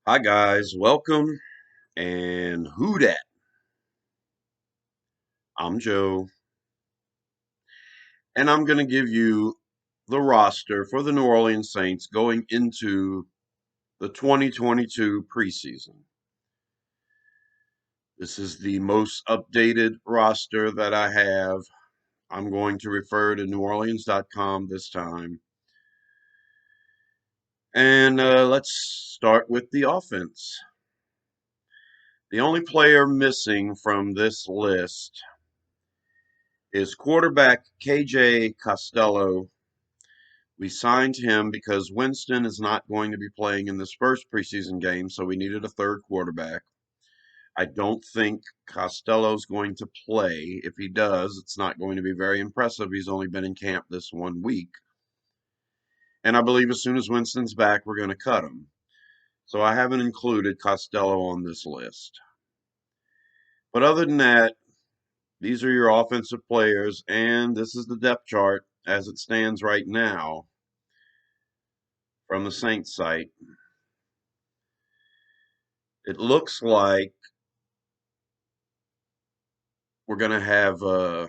Hi guys, welcome and who dat? I'm Joe, and I'm going to give you the roster for the New Orleans Saints going into the 2022 preseason. This is the most updated roster that I have. I'm going to refer to neworleans.com this time. And let's start with the offense. The only player missing from this list is quarterback KJ Costello. We signed him because Winston is not going to be playing in this first preseason game, so we needed a third quarterback. I don't think Costello's going to play. If he does, it's not going to be very impressive. He's only been in camp this 1 week. And I believe as soon as Winston's back, we're going to cut him. So I haven't included Costello on this list. But other than that, these are your offensive players, and this is the depth chart as it stands right now from the Saints site. It looks like we're going to have a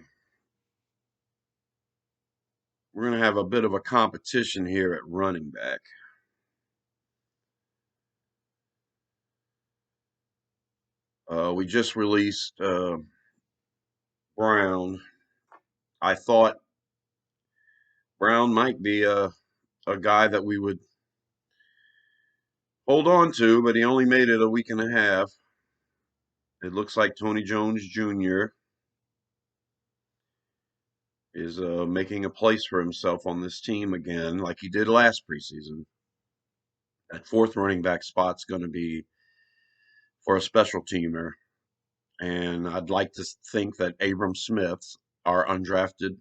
bit of a competition here at running back. We just released Brown. I thought Brown might be a guy that we would hold on to, but he only made it a week and a half. It looks like Tony Jones Jr. is making a place for himself on this team again, like he did last preseason. That fourth running back spot's going to be for a special teamer. And I'd like to think that Abram Smith, our undrafted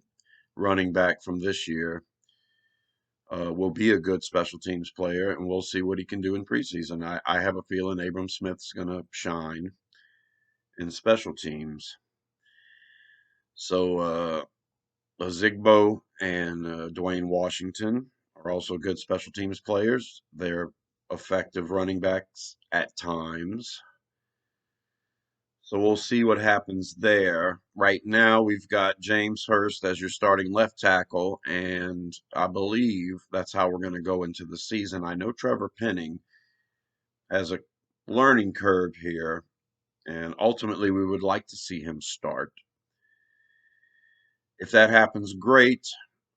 running back from this year, will be a good special teams player, and we'll see what he can do in preseason. I have a feeling Abram Smith's going to shine in special teams. So Zigbo and Dwayne Washington are also good special teams players. They're effective running backs at times. So we'll see what happens there. Right now, we've got James Hurst as your starting left tackle, and I believe that's how we're going to go into the season. I know Trevor Penning has a learning curve here, and ultimately, we would like to see him start. If that happens, great.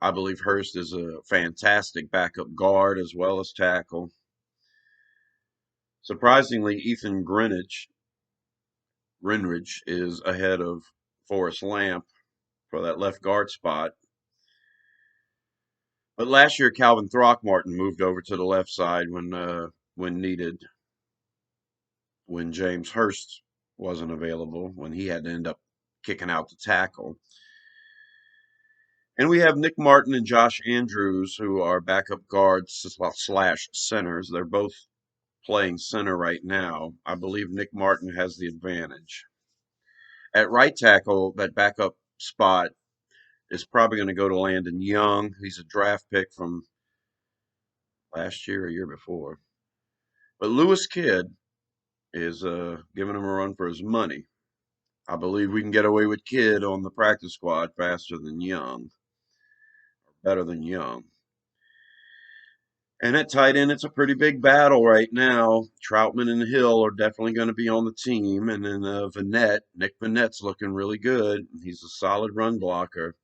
I believe Hurst is a fantastic backup guard as well as tackle. Surprisingly, Ethan Grinridge is ahead of Forrest Lamp for that left guard spot. But last year, Calvin Throckmorton moved over to the left side when needed, when James Hurst wasn't available, when he had to end up kicking out the tackle. And we have Nick Martin and Josh Andrews, who are backup guards slash centers. They're both playing center right now. I believe Nick Martin has the advantage. At right tackle, that backup spot is probably going to go to Landon Young. He's a draft pick from last year or year before. But Lewis Kidd is giving him a run for his money. I believe we can get away with Kidd on the practice squad faster than Young, or better than Young. And at tight end, it's a pretty big battle right now. Troutman and Hill are definitely going to be on the team. And then Nick Vanette's looking really good. He's a solid run blocker.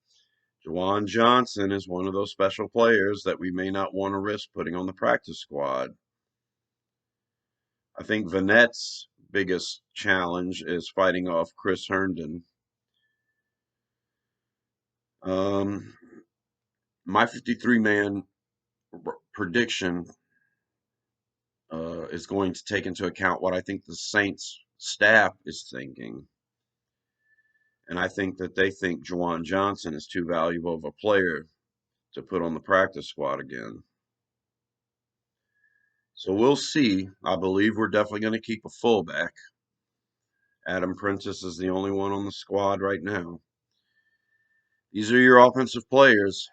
Juwan Johnson is one of those special players that we may not want to risk putting on the practice squad. I think Vanette's biggest challenge is fighting off Chris Herndon. My 53-man prediction is going to take into account what I think the Saints staff is thinking. And I think that they think Juwan Johnson is too valuable of a player to put on the practice squad again. So we'll see. I believe we're definitely going to keep a fullback. Adam Prentice is the only one on the squad right now. These are your offensive players.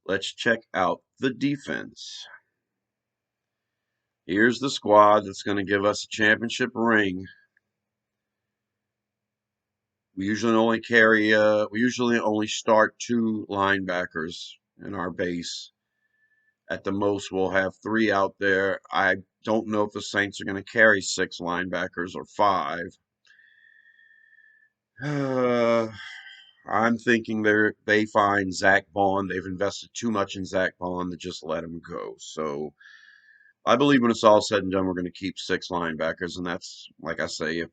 Let's check out the defense. Here's the squad that's going to give us a championship ring. We usually only start 2 linebackers in our base. At the most, we'll have 3 out there. I don't know if the Saints are going to carry 6 linebackers or 5. I'm thinking they find Zach Bond. They've invested too much in Zach Bond to just let him go. So I believe when it's all said and done, we're going to keep 6 linebackers, and that's, like I say, if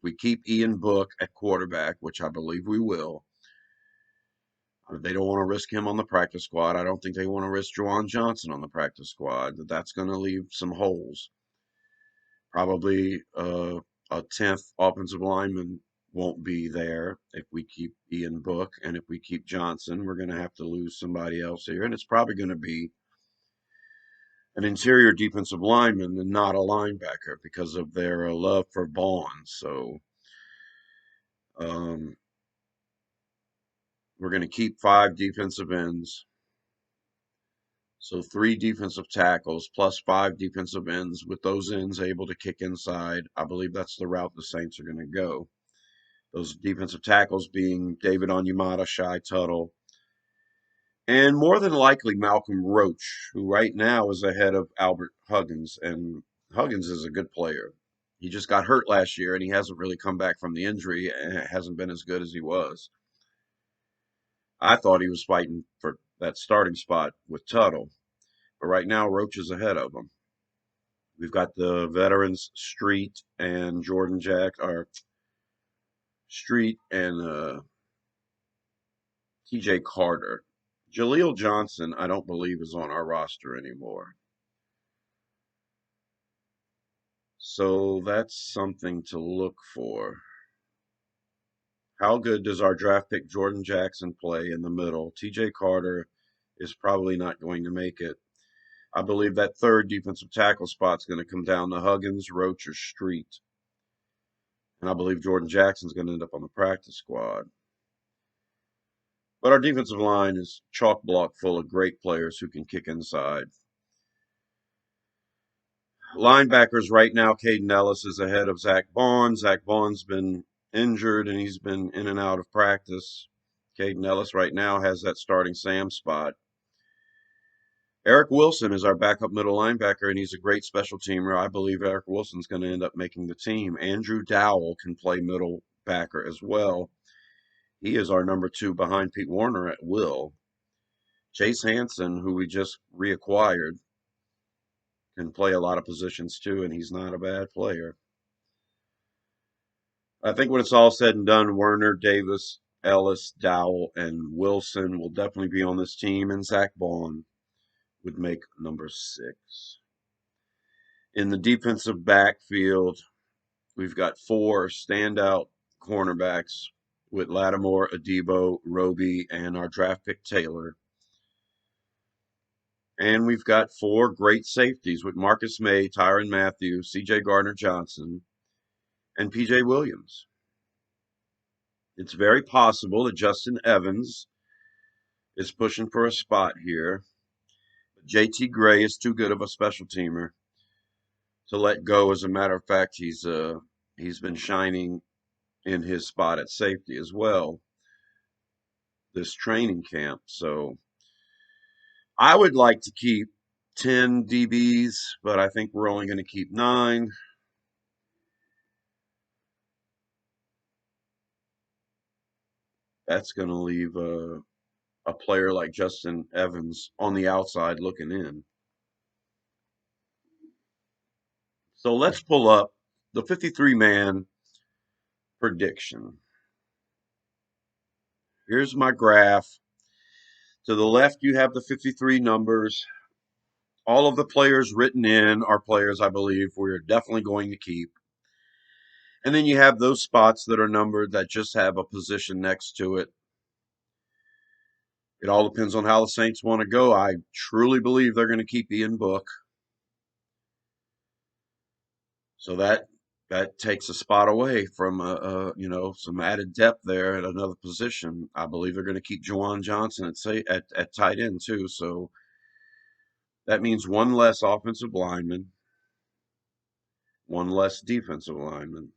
we keep Ian Book at quarterback, which I believe we will. They don't want to risk him on the practice squad. I don't think they want to risk Juwan Johnson on the practice squad. That's going to leave some holes. Probably a 10th offensive lineman won't be there if we keep Ian Book, and if we keep Johnson, we're going to have to lose somebody else here, and it's probably going to be an interior defensive lineman and not a linebacker because of their love for Bond. So um, we're going to keep 5 defensive ends. So 3 defensive tackles plus 5 defensive ends, with those ends able to kick inside. I believe that's the route the Saints are going to go. Those defensive tackles being David Onyemata, Shy Tuttle, and more than likely Malcolm Roach, who right now is ahead of Albert Huggins. And Huggins is a good player. He just got hurt last year, and he hasn't really come back from the injury, and hasn't been as good as he was. I thought he was fighting for that starting spot with Tuttle, but right now Roach is ahead of him. We've got the veterans Street and Jordan Jack, or Street and TJ Carter. Jaleel Johnson, I don't believe, is on our roster anymore. So that's something to look for. How good does our draft pick Jordan Jackson play in the middle? TJ Carter is probably not going to make it. I believe that 3rd defensive tackle spot's going to come down to Huggins, Roach, or Street. And I believe Jordan Jackson's going to end up on the practice squad. But our defensive line is chock block full of great players who can kick inside. Linebackers right now, Caden Ellis is ahead of Zach Bond. Zach Bond's been injured and he's been in and out of practice. Caden Ellis right now has that starting Sam spot. Eric Wilson is our backup middle linebacker, and he's a great special teamer. I believe Eric Wilson's going to end up making the team. Andrew Dowell can play middle backer as well. He is our number 2 behind Pete Warner at will. Chase Hansen, who we just reacquired, can play a lot of positions too, and he's not a bad player. I think when it's all said and done, Werner, Davis, Ellis, Dowell, and Wilson will definitely be on this team, and Zach Bond would make number 6. In the defensive backfield, we've got 4 standout cornerbacks with Lattimore, Adebo, Roby, and our draft pick Taylor. And we've got 4 great safeties with Marcus May, Tyrann Mathieu, C.J. Gardner-Johnson, and P.J. Williams. It's very possible that Justin Evans is pushing for a spot here. But J.T. Gray is too good of a special teamer to let go. As a matter of fact, he's been shining in his spot at safety as well this training camp. So I would like to keep 10 DBs, but I think we're only going to keep 9. That's going to leave a player like Justin Evans on the outside looking in. So let's pull up the 53-man prediction. Here's my graph. To the left, you have the 53 numbers. All of the players written in are players I believe we're definitely going to keep. And then you have those spots that are numbered that just have a position next to it. It all depends on how the Saints want to go. I truly believe they're going to keep Ian Book. So that takes a spot away from some added depth there at another position. I believe they're going to keep Juwan Johnson at tight end too. So that means 1 less offensive lineman. one less defensive lineman.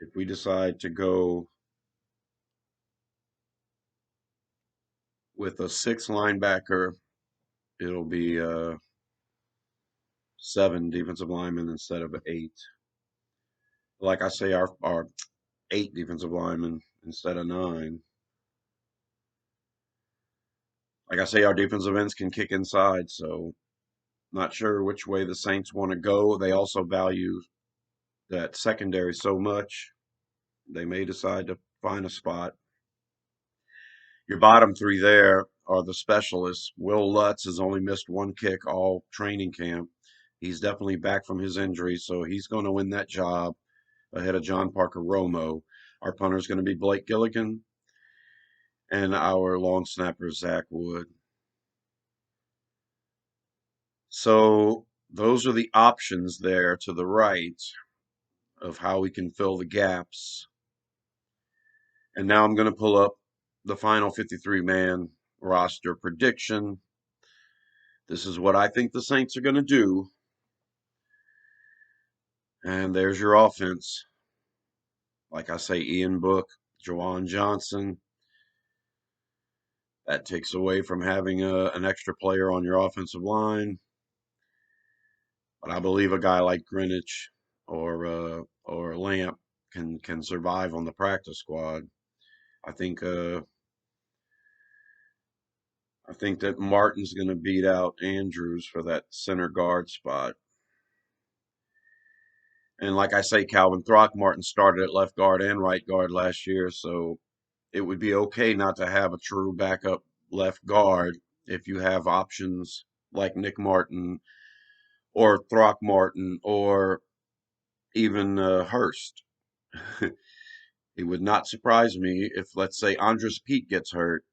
If we decide to go with a 6 linebacker, it'll be 7 defensive linemen instead of 8. Like I say, our 8 defensive linemen instead of 9. Like I say, our defensive ends can kick inside, so not sure which way the Saints want to go. They also value that secondary so much, they may decide to find a spot. Your bottom 3 there are the specialists. Will Lutz has only missed 1 kick all training camp. He's definitely back from his injury, so he's going to win that job ahead of John Parker Romo. Our punter is going to be Blake Gilligan, and our long snapper is Zach Wood. So those are the options there to the right of how we can fill the gaps. And now I'm going to pull up the final 53-man roster prediction. This is what I think the Saints are going to do. And there's your offense. Like I say, Ian Book, Juwan Johnson. That takes away from having an extra player on your offensive line. But I believe a guy like Greenwich or Lamp can survive on the practice squad. I think that Martin's going to beat out Andrews for that center guard spot. And like I say, Calvin Throckmorton started at left guard and right guard last year, so it would be okay not to have a true backup left guard if you have options like Nick Martin or Throckmorton or even Hurst. It would not surprise me if, let's say, Andres Pete gets hurt,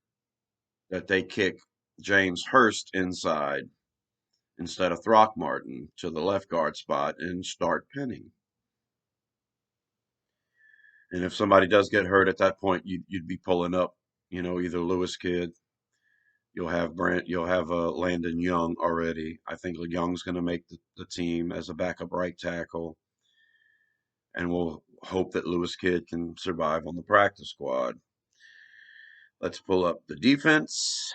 that they kick James Hurst inside instead of Throckmorton to the left guard spot and start Penny. And if somebody does get hurt at that point, you'd be pulling up, either Lewis Kidd. You'll have Landon Young already. I think Young's going to make the team as a backup right tackle. And we'll hope that Lewis Kidd can survive on the practice squad. Let's pull up the defense.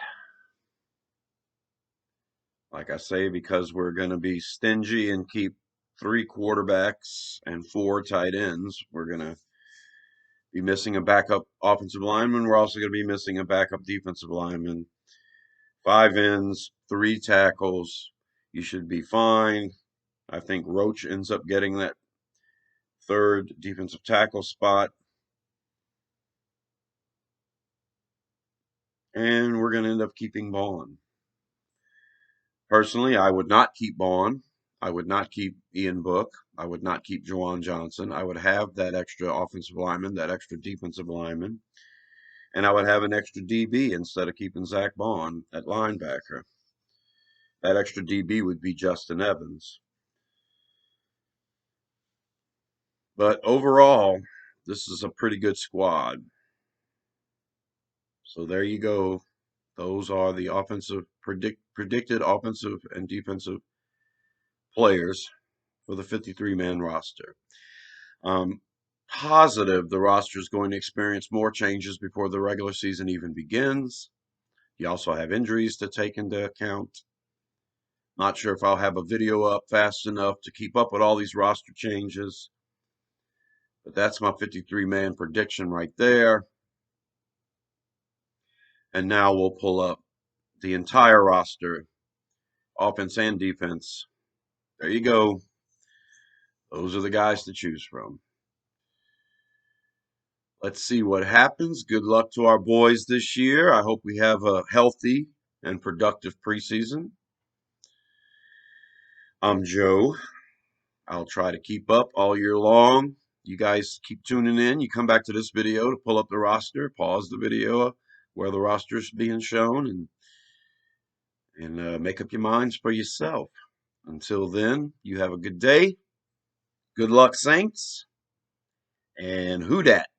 Like I say, because we're going to be stingy and keep 3 quarterbacks and 4 tight ends, we're going to be missing a backup offensive lineman. We're also going to be missing a backup defensive lineman. 5 ends, 3 tackles. You should be fine. I think Roach ends up getting that 3rd defensive tackle spot. And we're going to end up keeping Bond. Personally, I would not keep Bond. I would not keep Ian Book. I would not keep Juwan Johnson. I would have that extra offensive lineman, that extra defensive lineman. And I would have an extra DB instead of keeping Zach Bond at linebacker. That extra DB would be Justin Evans. But overall, this is a pretty good squad. So there you go. Those are the predicted offensive and defensive players for the 53-man roster. Positive the roster is going to experience more changes before the regular season even begins. You also have injuries to take into account. Not sure if I'll have a video up fast enough to keep up with all these roster changes. But that's my 53-man prediction right there. And now we'll pull up the entire roster, offense and defense. There you go. Those are the guys to choose from. Let's see what happens. Good luck to our boys this year. I hope we have a healthy and productive preseason. I'm Joe. I'll try to keep up all year long. You guys keep tuning in. You come back to this video to pull up the roster, pause the video where the roster is being shown, and make up your minds for yourself. Until then, you have a good day. Good luck, Saints. And who dat?